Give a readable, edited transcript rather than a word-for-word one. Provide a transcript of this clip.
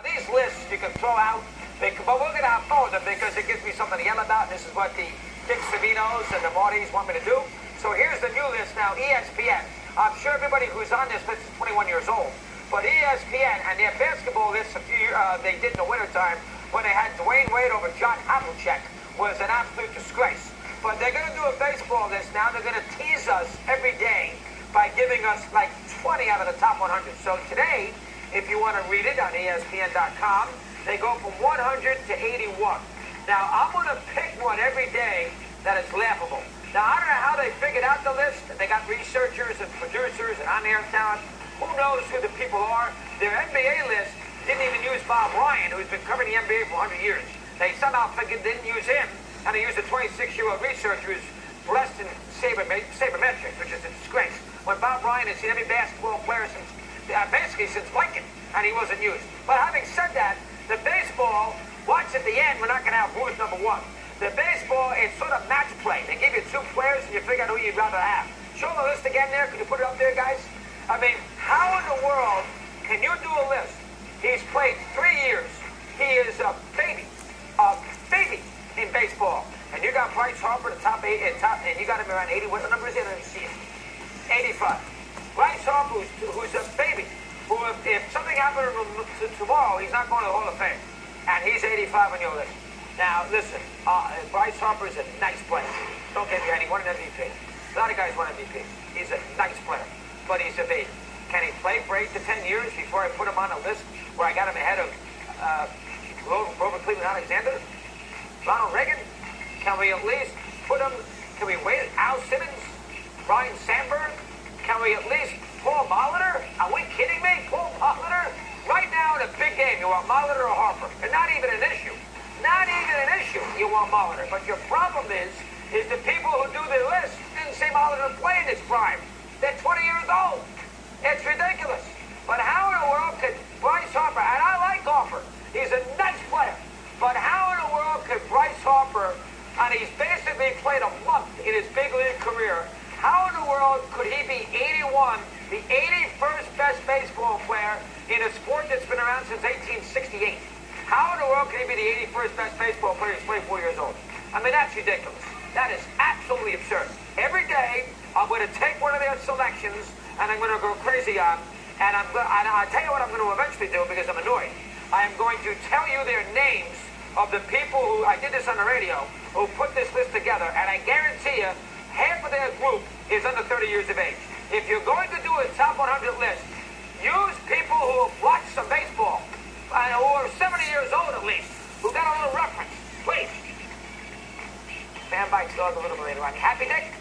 These lists you can throw out, but we're going to upload them because it gives me something to yell about. This is what the Dick Savinos and the Martys want me to do. So here's the new list now, ESPN. I'm sure everybody who's on this list is 21 years old. But ESPN and their basketball list, they did in the wintertime when they had Dwayne Wade over John Havlicek was an absolute disgrace. But they're going to do a baseball list now. They're going to tease us every day by giving us like 20 out of the top 100. So today, if you want to read it on ESPN.com, they go from 100 to 81. Now, I'm going to pick one every day that is laughable. Now, I don't know how they figured out the list. They got researchers and producers and on-air talent. Who knows who the people are? Their NBA list didn't even use Bob Ryan, who's been covering the NBA for 100 years. They somehow figured they didn't use him, and they used a 26-year-old researcher who's blessed in sabermetrics, which is a disgrace. When Bob Ryan has seen every basketball player since basically since Lincoln, and he wasn't used. But having said that, the baseball, watch at the end, we're not going to have who's number one. The baseball, it's sort of match play. They give you two players, and you figure out who you'd rather have. Show the list again there. Can you put it up there, guys? I mean, how in the world can you do a list? He's played 3 years. He is a baby in baseball. And you got Bryce Harper, the top 8, and you got him around 80. What the number is it? I didn't see it. 85. Bryce Harper, who's a baby, who if something happened to tomorrow, he's not going to the Hall of Fame. And he's 85 on your list. Now, listen, Bryce Harper is a nice player. Don't get me wrong, he won an MVP. A lot of guys won MVP. He's a nice player, but he's a baby. Can he play for 8 to 10 years before I put him on a list where I got him ahead of Grover Cleveland Alexander? Ronald Reagan? Can we at least put him, can we wait? Al Simmons? Ryan Sandberg? Can we at least Paul Molitor? Are we kidding me? Paul Molitor? Right now in a big game, you want Molitor or Harper? And not even an issue. Not even an issue, you want Molitor. But your problem is the people who do the list didn't say Molitor play in his prime. They're 20 years old. It's ridiculous. But how in the world could Bryce Harper, and I like Harper, he's a nice player, but how in the world could Bryce Harper, and he's basically played a month in his big league career, how in the world could he be 81, the 81st best baseball player in a sport that's been around since 1868? How in the world could he be the 81st best baseball player who's 24 years old? I mean, that's ridiculous. That is absolutely absurd. Every day, I'm going to take one of their selections, and I'm going to go crazy on, and I'll tell you what I'm going to eventually do because I'm annoyed. I am going to tell you their names of the people who, I did this on the radio, who put this list together, and I guarantee you, half of their group is under 30 years of age. If you're going to do a top 100 list, use people who have watched some baseball, who are 70 years old at least, who got a little reference. Please. Fan bites dog a little bit later on. You happy, Nick?